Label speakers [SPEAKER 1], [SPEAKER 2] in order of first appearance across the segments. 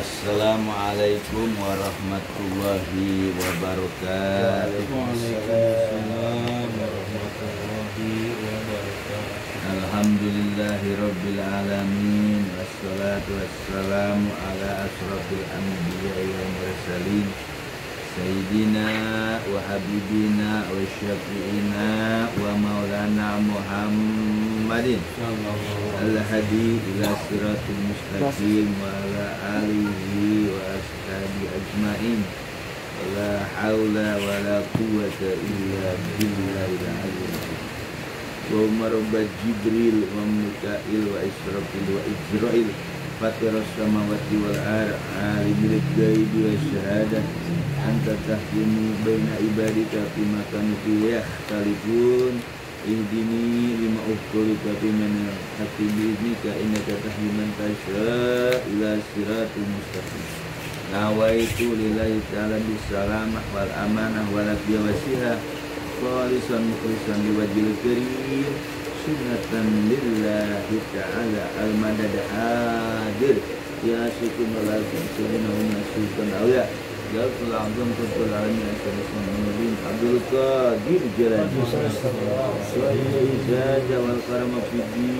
[SPEAKER 1] Assalamualaikum warahmatullahi wabarakatuh.
[SPEAKER 2] Waalaikumsalam warahmatullahi wabarakatuh.
[SPEAKER 1] Alhamdulillahirabbil alamin wassalatu wassalamu ala asrofil anbiya'i wal mursalin sayyidina wa habibina wa syafi'ina wa maulana Muhammadin al-hadi ila siratul mustaqim wa ala alihi wa ashabi ajmain la hawla wa la quwwata illa billahil azim. Wa rabba Jibril wa Mikail wa Israfil wa Ijrail fatiras samawati wal ard alimul ghaibi wa syahadah anta tahkimu baina ibadika fima kanu fihi yakhtalifun ihdini lima ukhulika biman haqqi bi'idnika innaka tahdi man tasha ila siratul mustaqim. Nawaitu lillahi ta'ala bisalamah wal amanah wal afiyah wasiha khalisan mukhlisan liwajhil karim sunnatan lillahi ta'ala al-madad hadir ya syukur malakum sunnahu sultan awliya ya Tuhan Tuhan alamin assalamualaikum Abdul Qadir Jilani sayyidina wal karamah fid din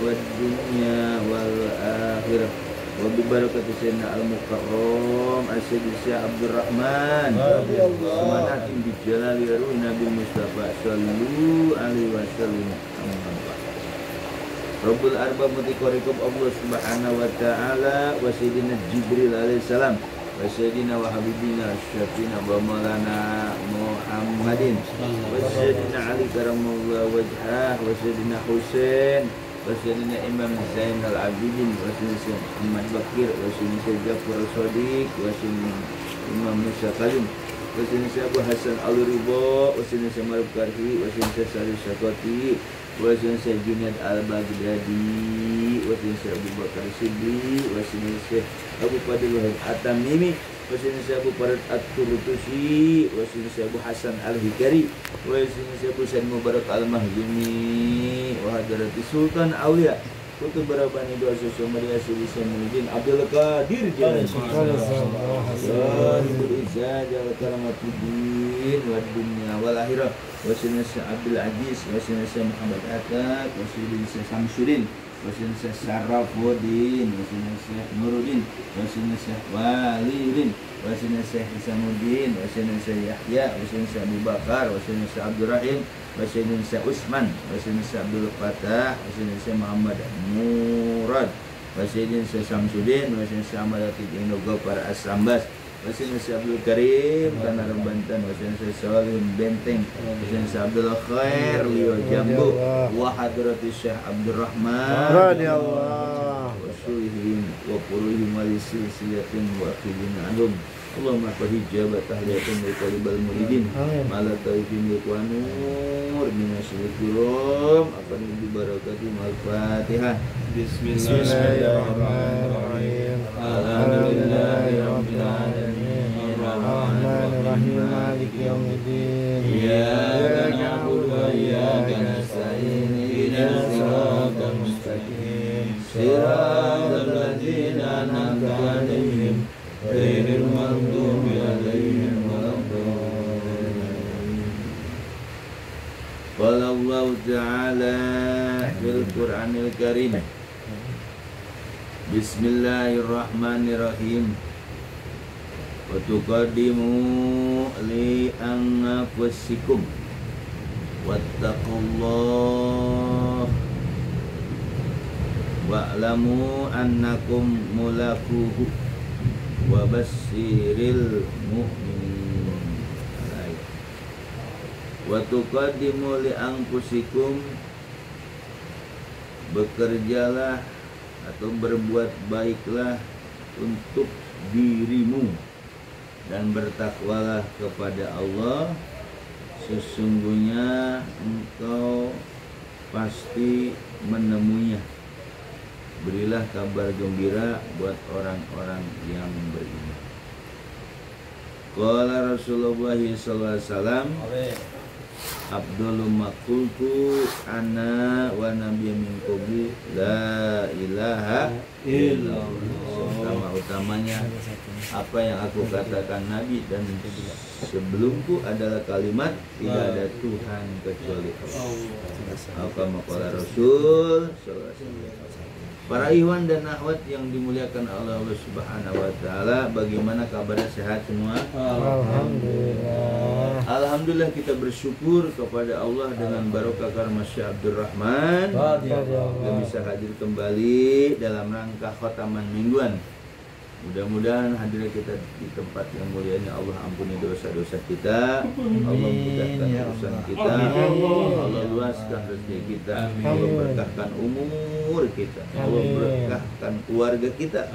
[SPEAKER 1] wad dunya wal akhirah wa bi barakati sayyidina al-mukarram as-sayyid Syekh Abdul Rahman radhiyallahu bi jalali ruhi Nabi Mustafa sallallahu alaihi wasallam. Rabbul arbab mutiqarikum Allah subhanahu wa ta'ala wa sayyidina Jibril alaihi salam wa sayyidina wa habibina syafiina wa maulana Muhammadin wa sayyidina Ali karamallahu wajhah wa sayyidina Husain wa sayyidina Imam Zain al-Abidin wa sayyidina Muhammad Bakir wa sayyidina Jafar al-Sadiq wa sayyidina Imam Musa Kalim wa sayyidina Abu Hasan al-Ridha wa sayyidina Maruf Karhi wa sayyidina Salih Syakoti wa sayyidina Junaid al-Baghdadi wa sayyidina Abu Bakar Siddiq wa sayyidina Abu Fadil Wahid At-Tamimi wa sayyidina Abu Farad At-Turtusi wa sayyidina Abu Hasan Al-Hikari wa sayyidina Abu Said Mubarak Al-Mahjumi wa hadrati Sultan Aulia Kutub Barabani Dua Sosomariya Sidi Samuddin Abdul Qadir Jilani Sahibul Izzah wal Karamatuddin wa dunya wal akhirah wa sayyidina Abdul Aziz wa sayyidina Muhammad Atta wa sayyidina Samsudin wa sayyidina Sarafuddin wa sayyidina Nuruddin wa sayyidina Walidin wa sayyidina Isamuddin wa sayyidina Yahya wa sayyidina Abu Bakar wa sayyidina Abdul Rahim wa sayyidina Utsman wa sayyidina Abdul Fattah wa sayyidina Muhammad Murad wa sayyidina Samsudin wa sayyidina Ahmad Atiqin Gopar As-Sambas wa sayyidina Abdul Karim Tanar Banten wa sayyidina Salih Benteng wa sayyidina Abdul Khair Liyo Jambu wa hadrati Syekh Abdul Rahman radhiyallahu wa sulihim wa quluhim wa silsilatin wa akhidin anhum Allahumma fahijaba tahliyatum li qalibal muridin mala taifin wa nur minasyil kiram akan bi barakati al-Fatihah. Bismillahirrahmanirrahim. Alhamdulillahi rabbil alamin arrahmanir rahim maliki yaumiddin iyyaka na'budu wa iyyaka nasta'in ihdinas siratal mustaqim siratal ladzina an'amta 'alaihim ghairil maghdubi 'alaihim waladdallin. Qala Allah ta'ala fil Qur'anil Karim Bismillahirrahmanirrahim wa tuqaddimu li anfusikum wattaqullah wa'lamu annakum mulaquhu wa basyiril mu'minin. Wa tuqaddimu li anfusikum, bekerjalah atau berbuat baiklah untuk dirimu dan bertakwalah kepada Allah, sesungguhnya engkau pasti menemuinya. Berilah kabar gembira buat orang-orang yang beriman. Qala Rasulullah sallallahu alaihi wasallam, Abdul maqultu ana wa nabiyya min qabli la ilaha illallah utamanya apa yang aku katakan Nabi dan sebelumku adalah kalimat tidak ada Tuhan kecuali Allah. Apa maqala Rasul sallallahu alaihi wasallam. Para ikhwan dan akhwat yang dimuliakan Allah Subhanahu wa taala, bagaimana kabarnya, sehat semua?
[SPEAKER 3] Alhamdulillah.
[SPEAKER 1] Alhamdulillah, kita bersyukur kepada Allah dengan barokah karma Syekh Abdurrahman kita bisa hadir kembali dalam rangka khotaman mingguan. Mudah-mudahan hadir kita di tempat yang mulia ini Allah ampuni dosa-dosa kita, Allah mudahkan urusan kita, Allah luaskan rezeki kita, Allah berkahkan umur kita, Allah berkahkan keluarga kita,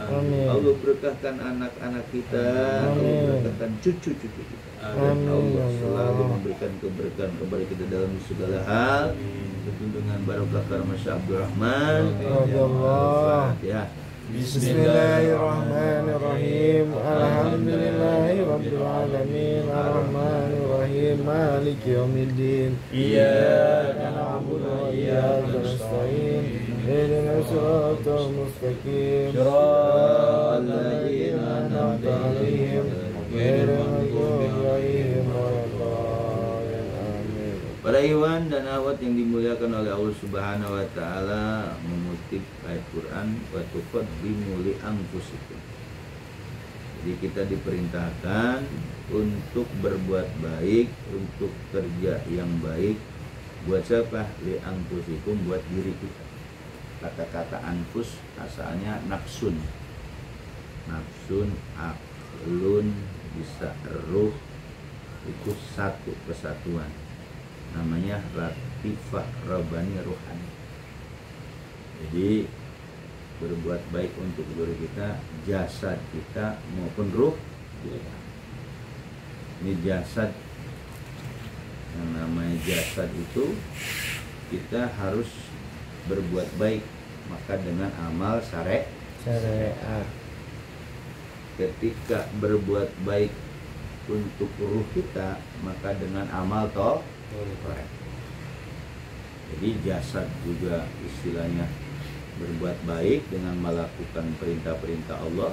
[SPEAKER 1] Allah berkahkan anak-anak kita, Allah berkahkan cucu-cucu kita. Dan Allah selalu memberikan keberkahan kepada kita dalam segala hal. Tentu dengan barokah karma Syekh Abdurrahman. Al-Fatihah.
[SPEAKER 3] Bismillahirrahmanirrahim. Alhamdulillahirabbil alamin. Arrahmanirrahim. Maliki yaumiddin. Iyyaka na'budu wa iyyaka nasta'in. Ihdinas siratal mustaqim. Shiratal ladzina an'amta 'alaihim ghairil maghdubi 'alaihim waladdallin. Amin.
[SPEAKER 1] Para ikhwan dan akhwat yang dimuliakan oleh Allah Subhanahu wa taala, mengutip ayat Quran, wa tuqaddimu li anfusikum. Jadi kita diperintahkan untuk berbuat baik, untuk kerja yang baik. Buat siapa? Li anfusikum, buat diri kita. Kata-kata anfus asalnya nafsun. Nafsun, aklun, bisa ruh, itu satu kesatuan. Namanya latifah rabbani rohani. Jadi berbuat baik untuk diri kita, jasad kita maupun ruh. Ini jasad, yang namanya jasad itu kita harus berbuat baik, maka dengan amal syariat. Ketika berbuat baik untuk ruh kita, maka dengan amal Jadi jasad juga istilahnya berbuat baik dengan melakukan perintah-perintah Allah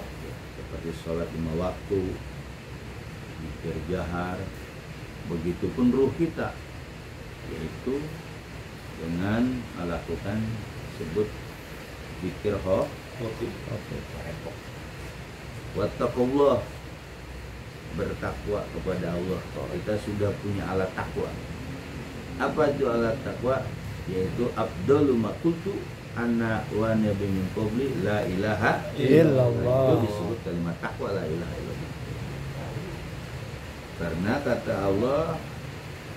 [SPEAKER 1] seperti sholat 5 waktu, zikir jahar. Begitupun ruh kita, yaitu dengan melakukan sebut zikir wattaqullah, bertakwa kepada Allah. Kita sudah punya alat takwa. Apa itu alat takwa? Yaitu afdalu ma qultu ana wa nabi min qabli la ilaha illallah. Itu disebut kalimat takwa, la ilaha illallah. Karena kata Allah,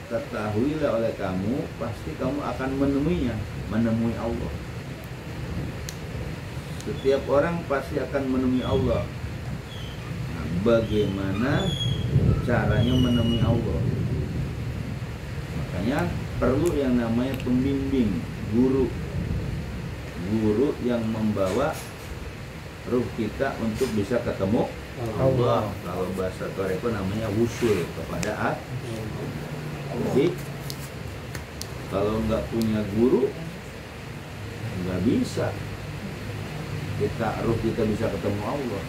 [SPEAKER 1] ketahuilah oleh kamu, pasti kamu akan menemui Allah. Setiap orang pasti akan menemui Allah. Nah, bagaimana caranya menemui Allah? Makanya perlu yang namanya pembimbing, guru yang membawa ruh kita untuk bisa ketemu Allah. Kalau bahasa Toreko namanya wusul kepada Allah. Jadi kalau nggak punya guru, nggak bisa ruh kita bisa ketemu Allah.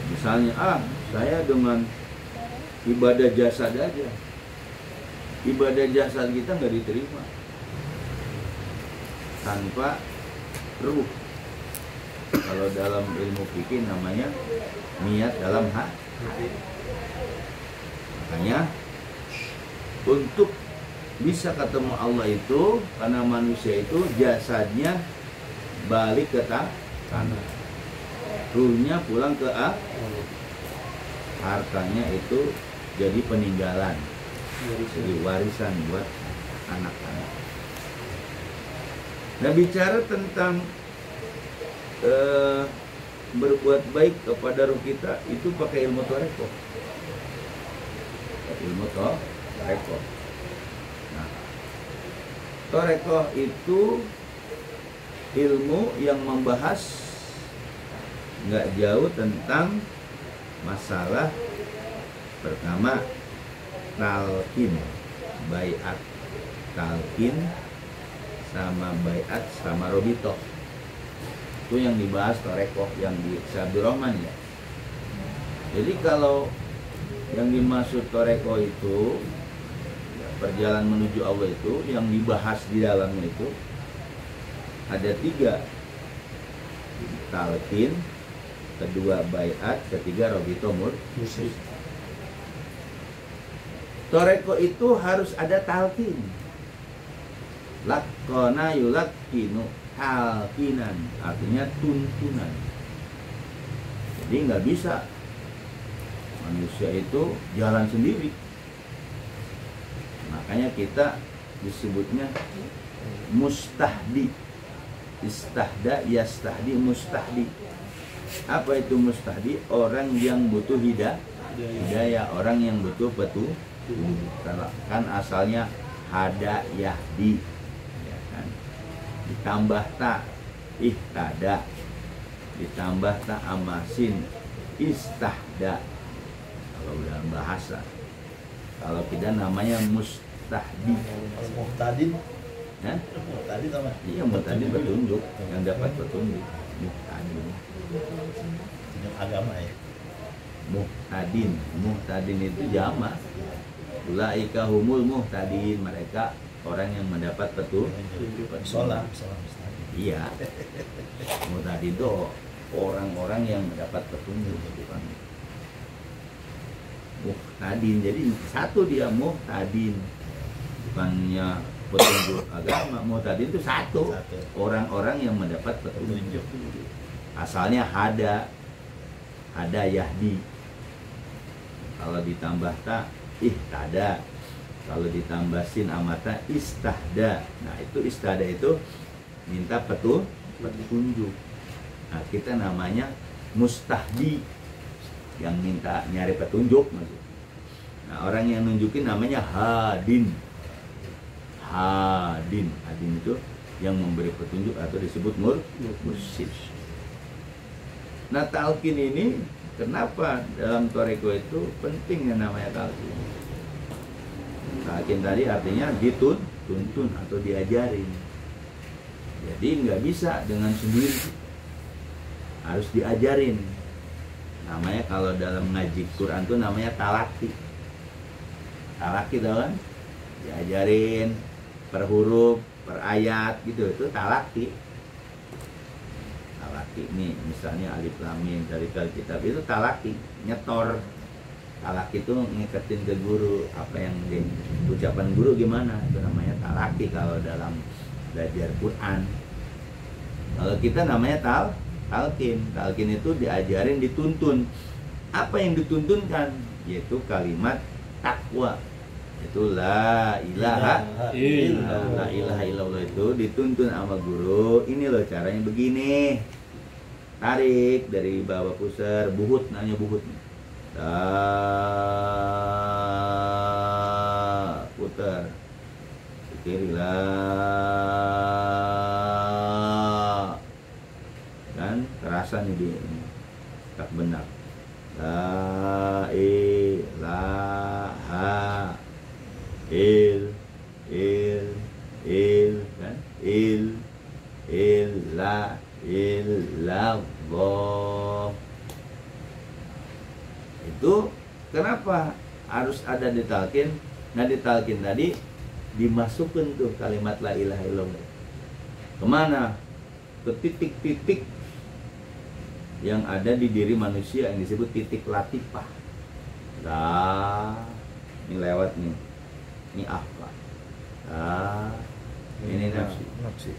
[SPEAKER 1] Misalnya, saya dengan ibadah jasad aja, ibadah jasad kita nggak diterima tanpa ruh. Kalau dalam ilmu fikih namanya niat dalam hati. Makanya untuk bisa ketemu Allah itu, karena manusia itu jasadnya balik ke tanah, ruhnya pulang ke hartanya itu jadi peninggalan, jadi warisan buat anak-anak. Nah, bicara tentang berbuat baik kepada ruh kita itu pakai ilmu Toreko. Nah, Toreko itu ilmu yang membahas nggak jauh tentang masalah pertama talqin, baiat, talqin sama baiat sama robito. Itu yang dibahas Torekoh yang di Syabdur Rahman ya. Jadi kalau yang dimaksud Torekoh itu ya, perjalanan menuju Allah itu yang dibahas di dalamnya itu ada 3. Talqin, kedua baiat, ketiga robito mursyid. Toreko itu harus ada talqin. Lakona yulakkinu talqinan, artinya tuntunan. Jadi nggak bisa manusia itu jalan sendiri. Makanya kita disebutnya mustahdi. Istahda yastahdi mustahdi. Apa itu mustahdi? Orang yang butuh hidayah, orang yang butuh petunjuk. Kan asalnya hada yahdi, ya kan? Ditambah ta ihtada, ditambah ta amasin istahda. Kalau dalam bahasa, kalau kita namanya mustahdi.
[SPEAKER 2] Muhtadin.
[SPEAKER 1] Hah?
[SPEAKER 2] Muhtadin sama.
[SPEAKER 1] Iya, muhtadin petunjuk, yang dapat petunjuk. Muhtadin.
[SPEAKER 2] Tunjuk agama ya.
[SPEAKER 1] Muhtadin itu jamak. Ulaika humul muhtadin, mereka orang yang mendapat petunjuk.
[SPEAKER 2] Sholat.
[SPEAKER 1] Iya. Muhtadin itu orang-orang yang mendapat petunjuk, bukan muhtadin. Jadi satu dia muhtadin, bukannya petunjuk agama. Muhtadin itu satu, orang-orang yang mendapat petunjuk. Asalnya hada yahdi. Kalau ditambah ta ihtada, kalau ditambah sin amata istahda. Nah itu istahda itu minta petunjuk. Nah kita namanya mustahdi, yang minta nyari petunjuk maksud. Nah orang yang nunjukin namanya hadin itu yang memberi petunjuk atau disebut mursyid. Nah talqin ini kenapa dalam Toreko itu penting yang namanya talqin? Talqin tadi artinya dituntun atau diajarin. Jadi nggak bisa dengan sendiri, harus diajarin. Namanya kalau dalam ngaji Quran itu namanya talaki. Talaki tau kan? Diajarin per huruf, per ayat gitu, itu talaki. Talaki nih, misalnya alif lam mim dari kitab itu talaki, nyetor. Talaki itu ngiketin ke guru, apa yang diucapan guru gimana, itu namanya talaki kalau dalam belajar Quran. Kalau kita namanya talqin. Talqin itu diajarin, dituntun. Apa yang dituntunkan? Yaitu kalimat takwa. Itu la ilaha illallah itu dituntun sama guru. Ini loh caranya begini. Tarik dari bawah pusar, buhut, namanya buhut. Putar ke kiri lah, kan terasa nih dia tak benar. La ilaha kan illallah. Itu kenapa harus ada di talqin? Nah di talqin tadi dimasukkan tuh kalimat la ilaha illallah. Kemana? Ke titik-titik yang ada di diri manusia yang disebut titik latifah. Nah, ini lewat nih. Ini apa? Nah, ini nafsi.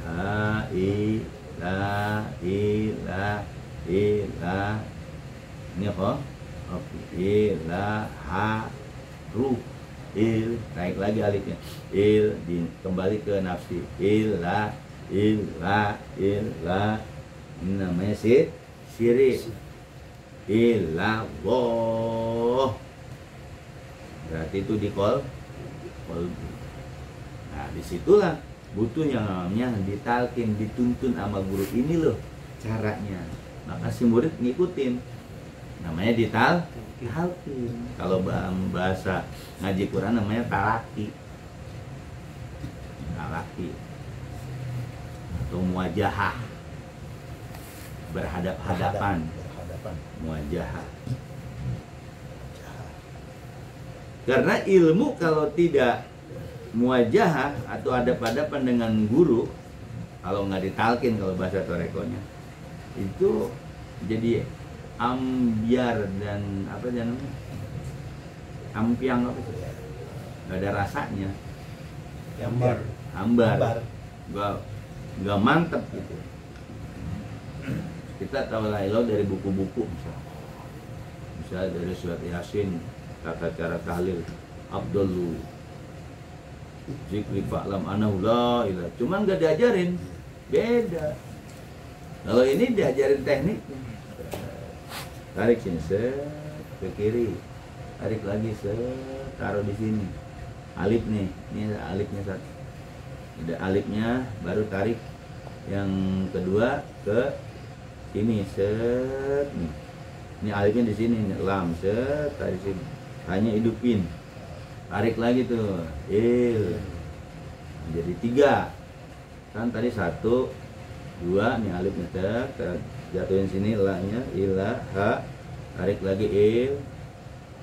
[SPEAKER 1] La ilaha ini apa? Ilaharu naik lagi alifnya. Kembali ke nafsi. Ini namanya syirik. Ilallah. Berarti itu di kolbu. Nah disitulah butuh yang namanya ditalkin, dituntun sama guru. Ini loh caranya. Maka si murid ngikutin. Namanya ditalkin. Kalau bahasa ngaji Quran namanya talaki. atau muwajahah, berhadap-hadapan, muwajahah. Karena ilmu kalau tidak muwajahah atau hadap-hadapan dengan guru, kalau nggak ditalkin, kalau bahasa torekonya, itu jadi ambiar dan apa namanya, ampiang, apa sih, nggak ada rasanya, hambar, nggak mantep gitu. Kita tahu Lailo dari buku-buku, misalnya dari surat Yasin, tata cara tahlil, Abdullu zikri fa'lam anahu la ilah, cuman nggak diajarin, beda. Kalau ini diajarin tekniknya, tarik sini, ke kiri, tarik lagi, taruh di sini, alif nih, ini alifnya satu, ada alifnya, baru tarik yang kedua ke sini, nih, ini alifnya di sini, ini lam, tarik sini, hanya hidupin, tarik lagi tuh, jadi 3, kan tadi 1, 2, nih alifnya jatuhin sini, la-nya, ilah, ha, tarik lagi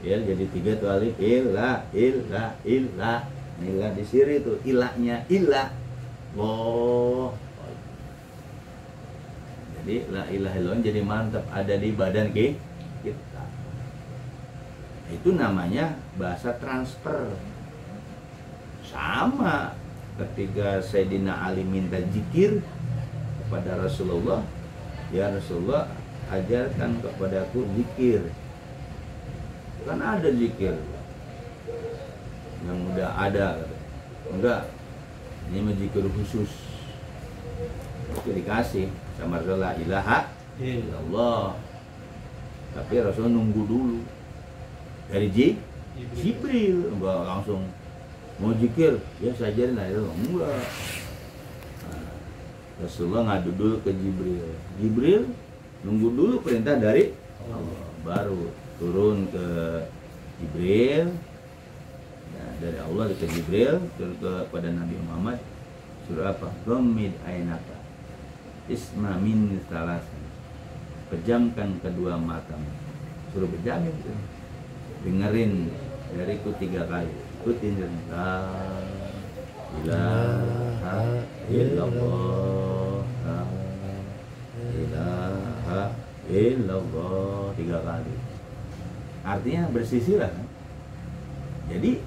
[SPEAKER 1] jadi 3 tuh alif, ilah, ilah di sini tuh, ilahnya, ilah, wow. Jadi la ilaha illallah jadi mantap, ada di badan kita. Itu namanya bahasa transfer. Sama ketika Sayyidina Ali minta zikir kepada Rasulullah, ya Rasulullah, ajarkan kepadaku zikir. Kan ada zikir yang udah ada, enggak, ini mah zikir khusus. Itu dikasih sama Rasulullah, ilaha illallah. Tapi Rasul nunggu dulu dari Jibril, enggak langsung mau zikir, ya saya ajarin lah itu, enggak. Nah, Rasulullah ngadu dulu ke Jibril, Jibril nunggu dulu perintah dari Allah, baru turun ke Jibril, ya, dari Allah ke Jibril, turun kepada Nabi Muhammad, surah apa? Ghammid ainaka isma min salasan, pejamkan kedua matamu, suruh pejamin tuh, dengerin dariku 3 kali, ikutin, la ilaha illallah, la ilaha illallah, 3 kali. Artinya bersisilah. Jadi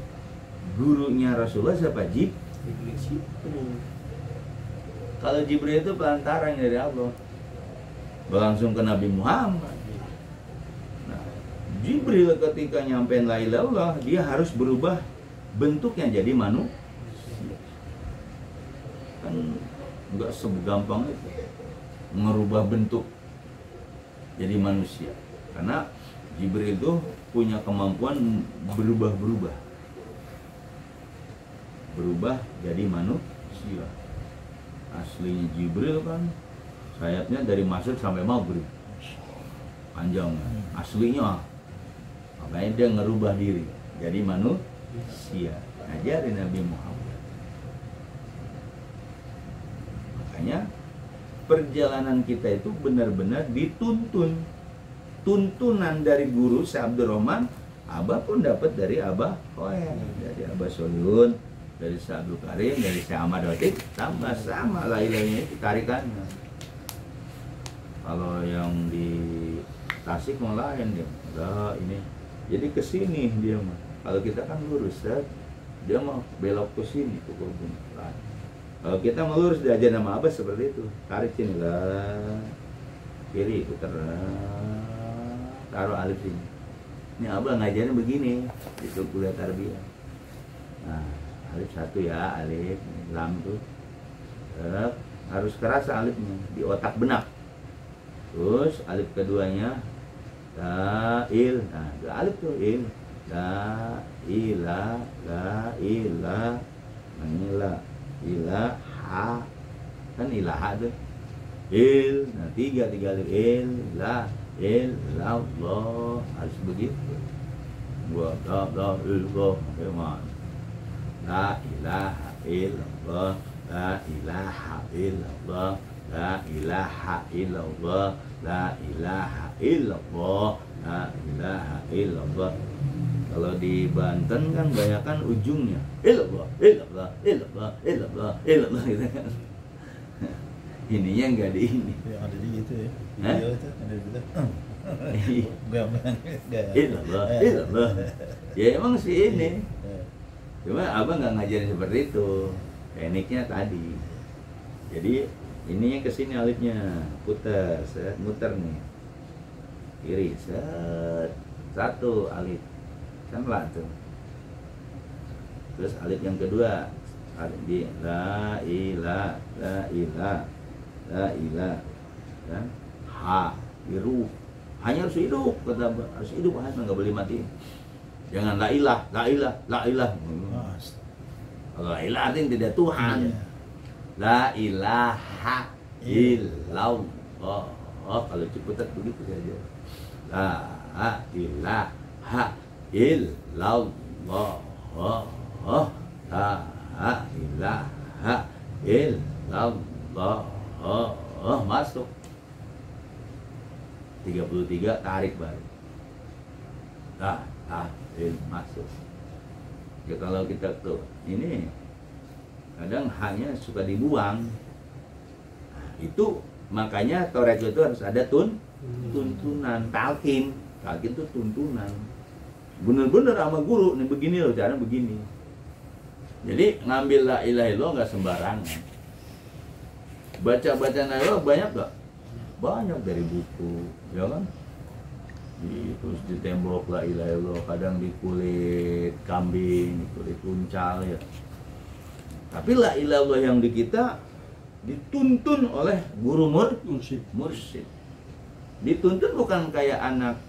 [SPEAKER 1] gurunya Rasulullah siapa? Jibril. Kalau Jibril itu pelantaran dari Allah, langsung ke Nabi Muhammad. Nah, Jibril ketika nyampein la ilaha illallah, dia harus berubah bentuknya jadi manusia. Kan enggak segampang itu merubah bentuk jadi manusia, karena Jibril itu punya kemampuan berubah jadi manusia. Aslinya Jibril kan sayapnya dari Masyriq sampai Maghrib, panjangnya aslinya, makanya dia ngerubah diri jadi manusia, ajarin Nabi Muhammad. Makanya perjalanan kita itu benar-benar dituntun. Tuntunan dari guru Syekh Abdurrahman, Abah pun dapat dari Abah Khoer, dari Abah Solihun, dari Syekh Abdul Karim, dari Syekh Ahmad Watik, sama-sama la ilahnya itu tarikannya. Kalau yang di Tasik mau lain dia, enggak ini. Jadi ke sini dia mah. Kalau kita kan lurus, dia mau belok ke sini pukul bunyi. Kalau kita mau lurus diajar nama Abah seperti itu, tarik sini lah, kiri putar, taruh alif sini. Ini Abah ngajarin begini, itu kuliah tarbiyah. Nah, alif 1 ya, alif, lam tuh harus kerasa alifnya di otak benak. Terus alif keduanya la il, nah alif tuh il, la ilah, ini la ilaha, kan ilaha tuh il, nah 3 alif, il la illallah, harus begitu. Gua la ilallah, la ilaha illallah, la ilaha illallah, la ilaha illallah, la ilaha illallah, la ilaha illallah. Kalau di Banten kan banyakan ujungnya illallah, illallah, illallah, illallah, illallah gitu kan. Ininya enggak di ini.
[SPEAKER 2] Yang ada di itu ya.
[SPEAKER 1] Hah?
[SPEAKER 2] Video itu ada di itu. Enggak.
[SPEAKER 1] Illallah, illallah. Ya emang sih ini. Cuma abang nggak ngajarin seperti itu. Tekniknya tadi. Jadi ini yang kesini alifnya putar, set, muter nih. Kiri, set, satu alif. Kan lah tuh. Terus alif yang kedua alif di la ilah, la ilah, la ilah, kan? Ha, hidup. Hanya harus hidup, kata harus hidup, nggak boleh mati. Jangan la ilah, la ilah, la ilah. Kalau la ilah artinya tidak Tuhan. La ilaha illallah. Oh, kalau cepetan begitu saja. La ilaha illallah. Oh, la ilaha illallah. Oh, masuk. 33 tarik baru. Masuk. Ya kalau kita tuh ini kadang hanya suka dibuang. Nah, itu makanya toreko itu harus ada tuntunan, talqin. Talqin itu tuntunan. Bener-bener sama guru nih begini loh, cara begini. Jadi ngambil la ilaha illallah nggak sembarangan. Baca-baca la ilaha banyak gak? Banyak dari buku, ya kan? Terus di tembok la ilaha illallah, kadang di kulit kambing, di kulit uncal ya. Tapi la ilaha illallah yang di kita dituntun oleh guru mursyid. Dituntun bukan kayak anak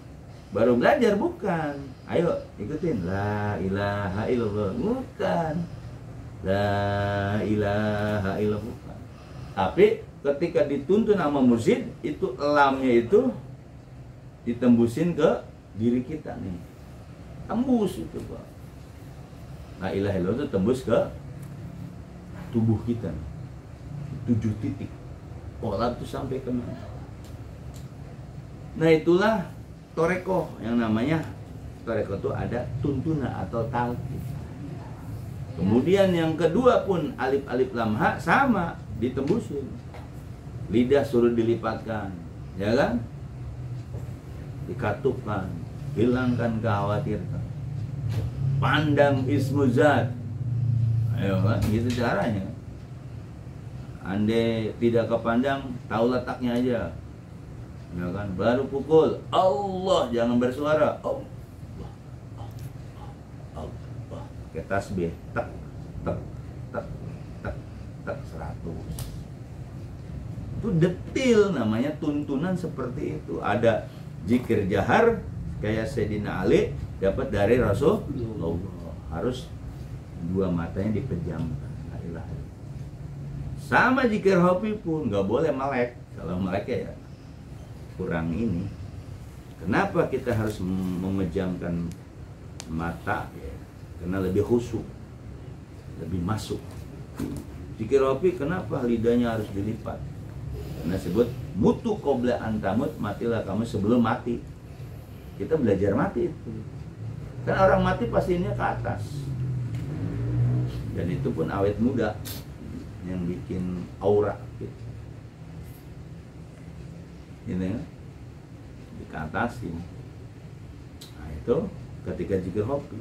[SPEAKER 1] baru belajar, bukan. Ayo ikutin la ilaha illallah, bukan. La ilaha illallah, bukan. Tapi ketika dituntun sama mursyid, itu lamnya itu ditembusin ke diri kita nih. Tembus itu, Pak. La ilaha illallah itu tembus ke tubuh kita. 7 titik. Pola itu sampai ke mana? Nah, itulah toreko yang namanya toreko itu ada tuntunan atau talqin. Kemudian yang kedua pun alif alif lam ha sama ditembusin. Lidah suruh dilipatkan, ya kan? Dikatupkan, hilangkan kekhawatiran. Pandang ismu zat. Ayo kan, gitu caranya. Andai tidak kepandang, tahu letaknya aja. Ya kan, baru pukul Allah, jangan bersuara. Allah. Kayak tasbih, tak tak tak tak tak 100. Itu detil, namanya tuntunan seperti itu. Ada zikir jahar kayak Sayyidina Ali dapat dari Rasulullah. Harus 2 matanya dipejamkan. La ilaha illallah. Sama zikir hobi pun nggak boleh melek. Kalau melek ya kurang ini. Kenapa kita harus memejamkan mata? Ya, karena lebih khusyuk, lebih masuk. Zikir hobi kenapa lidahnya harus dilipat? Karena sebut mutu qabla antamut, matilah kamu sebelum mati. Kita belajar mati itu. Kan orang mati pastinya ke atas. Dan itu pun awet muda yang bikin aura gitu. Ini kan dikatasin. Nah, itu ketika zikir hobi.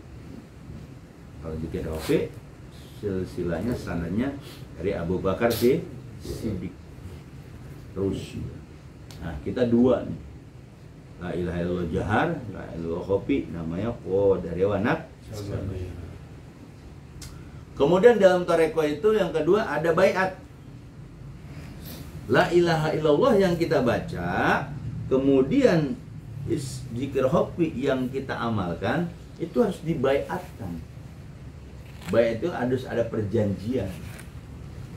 [SPEAKER 1] Kalau zikir hobi silsilahnya sanadnya dari Abu Bakar Siddiq. Terus, nah kita 2 nih. La ilaha illallah jahar, la ilaha illallah khofi, namanya dari wanak. Kemudian dalam toreko itu yang kedua ada baiat. La ilaha illallah yang kita baca, kemudian zikir khofi yang kita amalkan itu harus dibaiatkan. Baiat itu harus ada perjanjian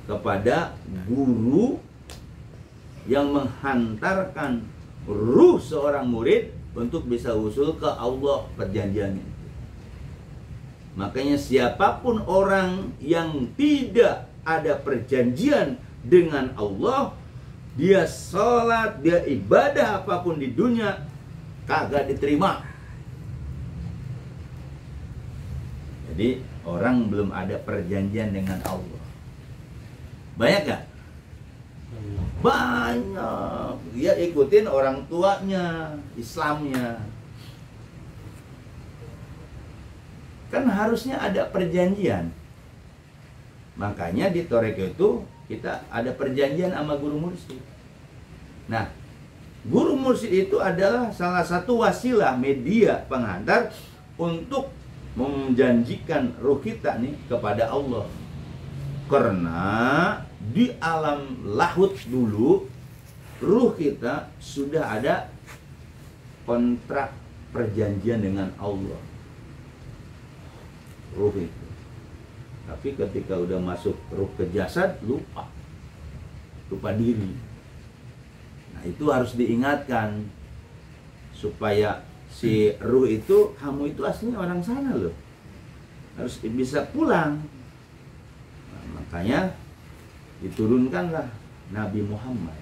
[SPEAKER 1] kepada guru yang menghantarkan ruh seorang murid untuk bisa usul ke Allah, perjanjiannya. Makanya siapapun orang yang tidak ada perjanjian dengan Allah, dia sholat, dia ibadah apapun di dunia kagak diterima. Jadi orang belum ada perjanjian dengan Allah. Banyak gak? Banyak. Dia ikutin orang tuanya, Islamnya. Kan harusnya ada perjanjian. Makanya di Toreko itu kita ada perjanjian sama guru mursyid. Nah, guru mursyid itu adalah salah satu wasilah, media pengantar untuk menjanjikan ruh kita nih kepada Allah. Karena di alam lahut dulu ruh kita sudah ada kontrak perjanjian dengan Allah. Ruh itu. Tapi ketika udah masuk ruh ke jasad, lupa diri. Nah, itu harus diingatkan supaya si ruh itu, kamu itu aslinya orang sana loh, harus bisa pulang. Nah, makanya diturunkanlah Nabi Muhammad,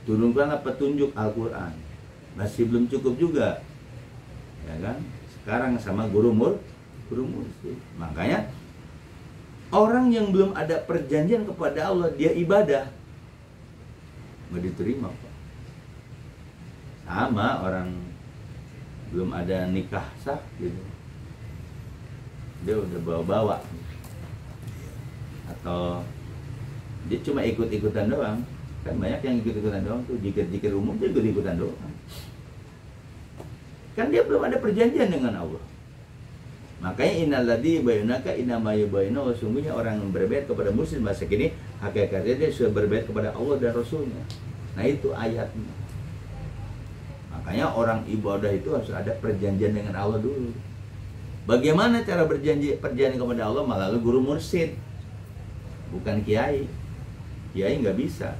[SPEAKER 1] turunkanlah petunjuk Al-Quran. Masih belum cukup juga, ya kan? Sekarang sama guru mursyid. Makanya orang yang belum ada perjanjian kepada Allah, dia ibadah nggak diterima, Pak. Sama orang belum ada nikah sah gitu, dia udah bawa-bawa, atau dia cuma ikut-ikutan doang. Kan banyak yang ikut-ikutan doang tuh, jikir-jikir umum dia ikut-ikutan doang. Kan dia belum ada perjanjian dengan Allah. Makanya innalladzi bainaka innama yubayyinu, sesungguhnya orang yang berbait kepada mursyid masa kini hakikatnya dia sudah berbait kepada Allah dan Rasulnya. Nah, itu ayatnya. Makanya orang ibadah itu harus ada perjanjian dengan Allah dulu. Bagaimana cara perjanjian kepada Allah? Melalui guru mursyid, bukan kiai. Kiai nggak bisa.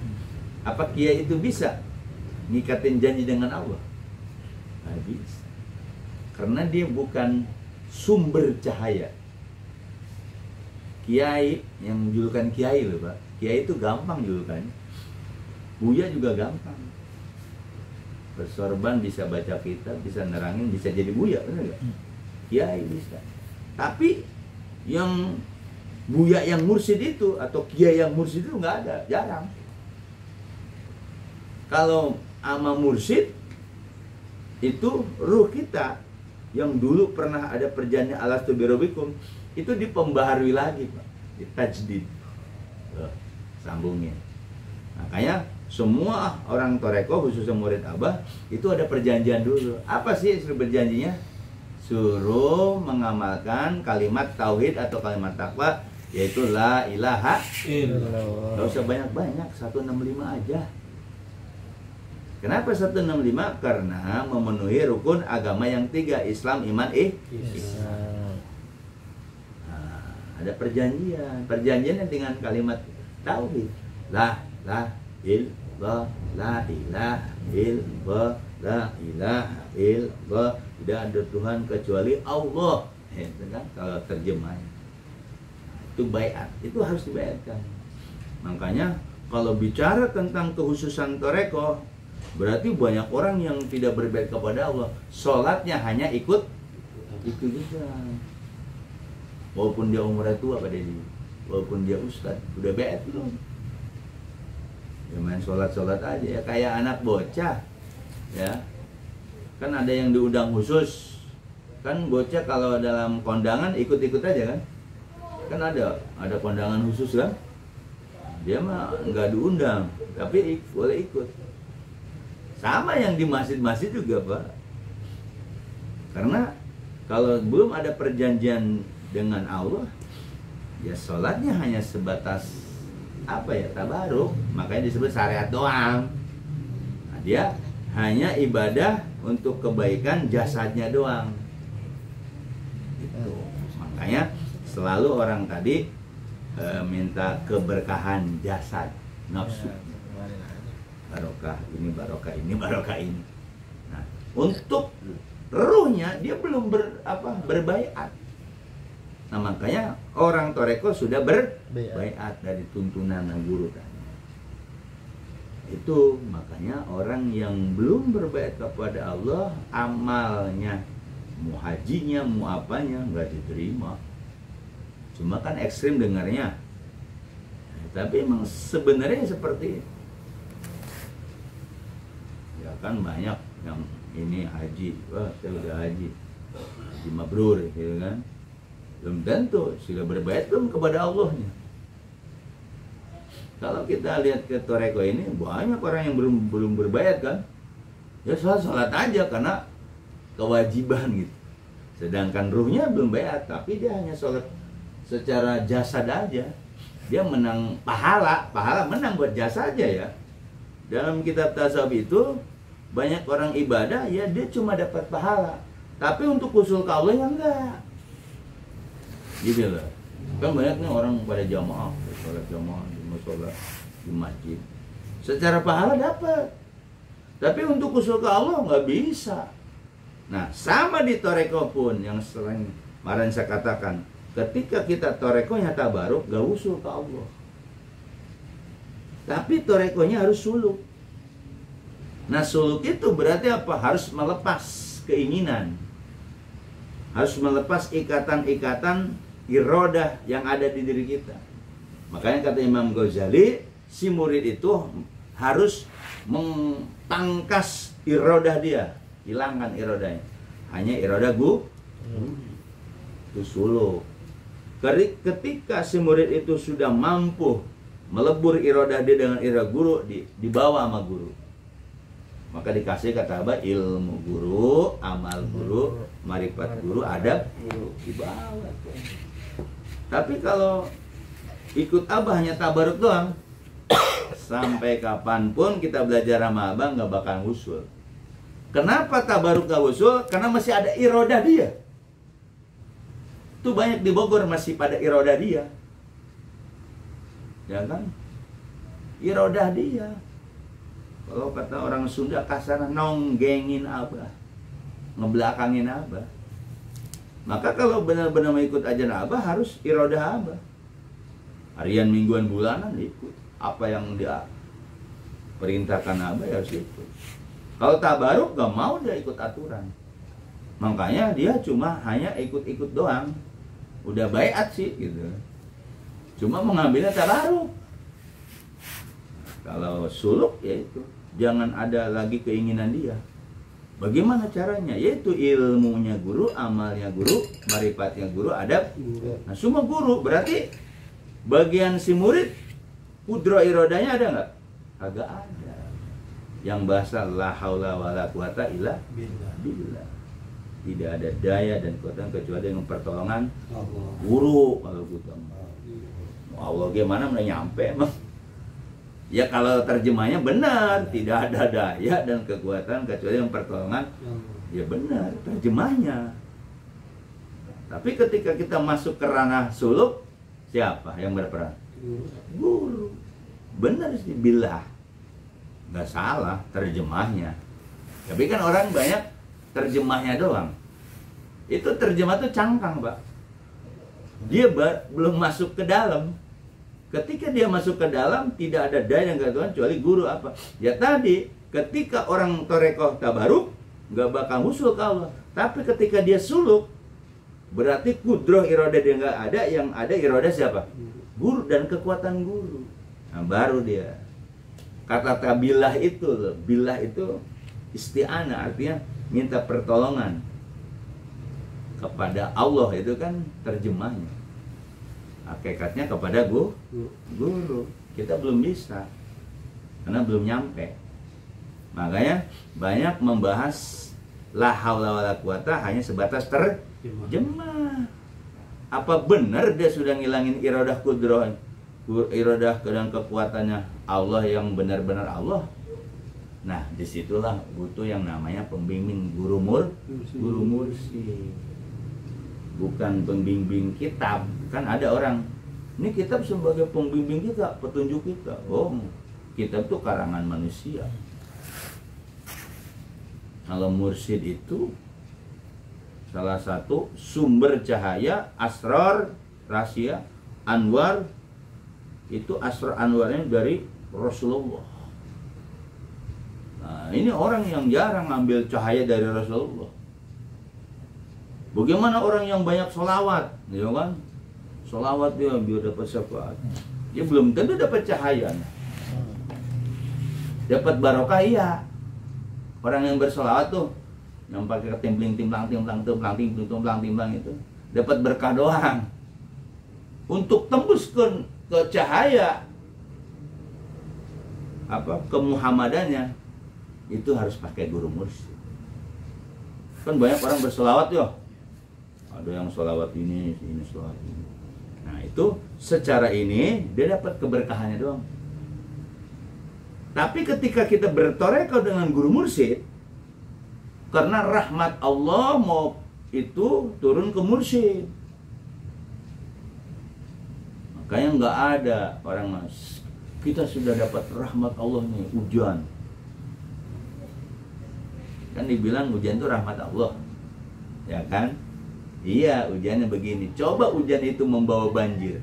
[SPEAKER 1] Apa kiai itu bisa ngikatin janji dengan Allah? Nggak bisa. Karena dia bukan sumber cahaya. Kiai yang julukan kiai loh, Pak. Kiai itu gampang julukannya. Buya juga gampang. Bersorban bisa baca kitab, bisa nerangin, bisa jadi buya, benar nggak? Kiai bisa. Tapi yang buya yang mursyid itu atau kiai yang mursyid itu nggak ada, jarang. Kalau ama mursyid itu ruh kita yang dulu pernah ada perjanjian alastu birobikum itu dipembaharui lagi, Pak, ditajdid. Sambungnya. Makanya semua orang Toreko khususnya murid Abah itu ada perjanjian dulu. Apa sih berjanjinya? Suruh mengamalkan kalimat tauhid atau kalimat takwa, yaitu la ilaha illallah. Gak usah banyak-banyak, 165 aja. Kenapa 165? Karena memenuhi rukun agama yang 3, Islam, iman, ihsan. Nah, ada perjanjian. Perjanjiannya dengan kalimat tauhid. La ilaha illallah, la ilaha illallah. Tidak ada Tuhan kecuali Allah. Itu kan kalau terjemahnya. Itu baiat. Itu harus dibayarkan. Makanya kalau bicara tentang kekhususan Toreko, berarti banyak orang yang tidak berbait kepada Allah, sholatnya hanya ikut itu juga. Walaupun dia umurnya tua pada dia, walaupun dia ustad, udah bait belum? Ya main sholat aja ya, kayak anak bocah, ya. Kan ada yang diundang khusus, kan bocah kalau dalam kondangan ikut-ikut aja kan? Kan ada kondangan khusus kan? Dia mah nggak diundang, tapi boleh ikut. Sama yang di masjid-masjid juga, Pak. Karena kalau belum ada perjanjian dengan Allah, ya sholatnya hanya sebatas apa ya, tabaruk. Makanya disebut syariat doang. Nah, dia hanya ibadah untuk kebaikan jasadnya doang. Gitu. Makanya selalu orang tadi minta keberkahan jasad, nafsu. Barokah ini, barokah ini, barokah ini. Nah, untuk ruhnya dia belum berbaiat. Nah makanya orang toreko sudah berbaiat dari tuntunan guru tadi. Itu makanya orang yang belum berbaiat kepada Allah, amalnya, mau hajinya, mau apanya, nggak diterima. Cuma kan ekstrim dengarnya. Tapi emang sebenarnya seperti itu. Ya kan banyak yang ini haji, wah saya udah haji mabrur, gitu kan. Belum tentu sudah berbaiat belum kepada Allahnya. Kalau kita lihat ke toreko ini banyak orang yang belum berbaiat kan. Ya sholat aja karena kewajiban gitu. Sedangkan ruhnya belum baiat, tapi dia hanya sholat secara jasad aja. Dia menang pahala menang buat jasa aja ya. Dalam kitab tasawuf itu banyak orang ibadah ya dia cuma dapat pahala, tapi untuk usul ke Allah ya enggak. Gitu loh. Kan banyaknya orang pada jamaah, sholat jamaah, sholat di masjid. Secara pahala dapat, tapi untuk usul ke Allah nggak bisa. Nah, sama di toreko pun yang sering kemarin saya katakan, ketika kita torekonya tabaruk, gak usul ke Allah. Tapi torekonya harus suluk. Nah, suluk itu berarti apa? Harus melepas keinginan. Harus melepas ikatan-ikatan irodah yang ada di diri kita. Makanya kata Imam Ghazali, si murid itu harus mengtangkas irodah dia, hilangkan irodahnya. Hanya irodah itu suluk. Ketika si murid itu sudah mampu melebur irodah dia dengan irodah guru, dibawa sama guru, maka dikasih kata apa? Ilmu guru, amal guru, marifat guru, adab guru, dibawa. Tapi kalau ikut abah hanya tabaruk doang, sampai kapanpun kita belajar sama abah nggak bakal usul. Kenapa tabaruk gak usul? Karena masih ada irodah dia. Itu banyak di Bogor masih pada irodah dia. Ya kan? Irodah dia. Kalau kata orang Sunda kasar, nonggengin abah, ngebelakangin abah. Maka kalau benar-benar mau ikut ajaran abah harus irodah abah. Harian, mingguan, bulanan ikut. Apa yang dia perintahkan abah ya harus ikut. Kalau tabaruk gak mau dia ikut aturan. Makanya dia cuma hanya ikut-ikut doang. Udah baiat sih gitu. Cuma mengambilnya tabaruk. Kalau suluk ya itu, jangan ada lagi keinginan dia. Bagaimana caranya? Yaitu ilmunya guru, amalnya guru, marifatnya guru, adab. Nah, semua guru berarti bagian si murid kudro irodanya ada nggak? Agak ada. Yang bahasa la haula wala quwata illa billah. Tidak ada daya dan kekuatan kecuali dengan pertolongan guru. Kalau gitu, Allah gimana mana nyampe emang? Ya kalau terjemahnya benar, tidak ada daya dan kekuatan kecuali yang pertolongan. Ya benar terjemahnya. Tapi ketika kita masuk ke ranah suluk, siapa yang berperan? Guru. Benar sih, billah. Nggak salah terjemahnya. Tapi kan orang banyak terjemahnya doang. Itu terjemah tuh cangkang, Pak. Dia belum masuk ke dalam. Ketika dia masuk ke dalam, tidak ada daya yang kekuatan kecuali guru apa? Ya tadi, ketika orang torekoh tabaruk, nggak bakal usul ke Allah. Tapi ketika dia suluk, berarti kudroh irodah dia nggak ada, yang ada irodah siapa? Guru dan kekuatan guru. Nah, baru dia. Kata billah itu, billah itu isti'anah, artinya minta pertolongan kepada Allah, itu kan terjemahnya. Hakikatnya kepada guru. Kita belum bisa karena belum nyampe. Makanya banyak membahas la haula wala quwata hanya sebatas terjemah. Apa benar dia sudah ngilangin iradah kudroh, iradah dan kekuatannya Allah yang benar-benar Allah? Nah, disitulah butuh yang namanya pembimbing guru mursyid. Bukan pembimbing kitab. Kan ada orang, ini kitab sebagai pembimbing kita, petunjuk kita. Oh, kitab itu karangan manusia. Kalau mursyid itu salah satu sumber cahaya, asrar, rahasia, anwar. Itu asrar anwarnya dari Rasulullah. Nah, ini orang yang jarang ngambil cahaya dari Rasulullah. Bagaimana orang yang banyak sholawat, ya kan? Sholawat dia biar dapat syafaat. Dia belum tentu dapat cahaya. Dapat barokah iya. Orang yang bersolawat tuh, yang pakai timpling itu, dapat berkah doang. Untuk tembus ke cahaya ke Muhammadannya, itu harus pakai guru mursyid. Kan banyak orang bersolawat ya. Ada yang sholawat ini sholawat ini. Nah itu secara ini dia dapat keberkahannya doang. Tapi ketika kita bertoreko dengan guru mursyid, karena rahmat Allah mau itu turun ke mursyid, makanya nggak ada orang mas. Kita sudah dapat rahmat Allah nih, hujan. Kan dibilang hujan itu rahmat Allah, ya kan? Iya, hujannya begini. Coba hujan itu membawa banjir.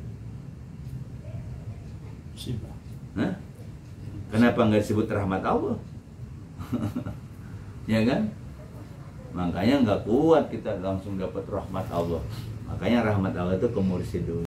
[SPEAKER 1] Hah? Kenapa nggak disebut rahmat Allah? Ya kan? Makanya nggak kuat kita langsung dapat rahmat Allah. Makanya rahmat Allah itu ke mursyid dulu.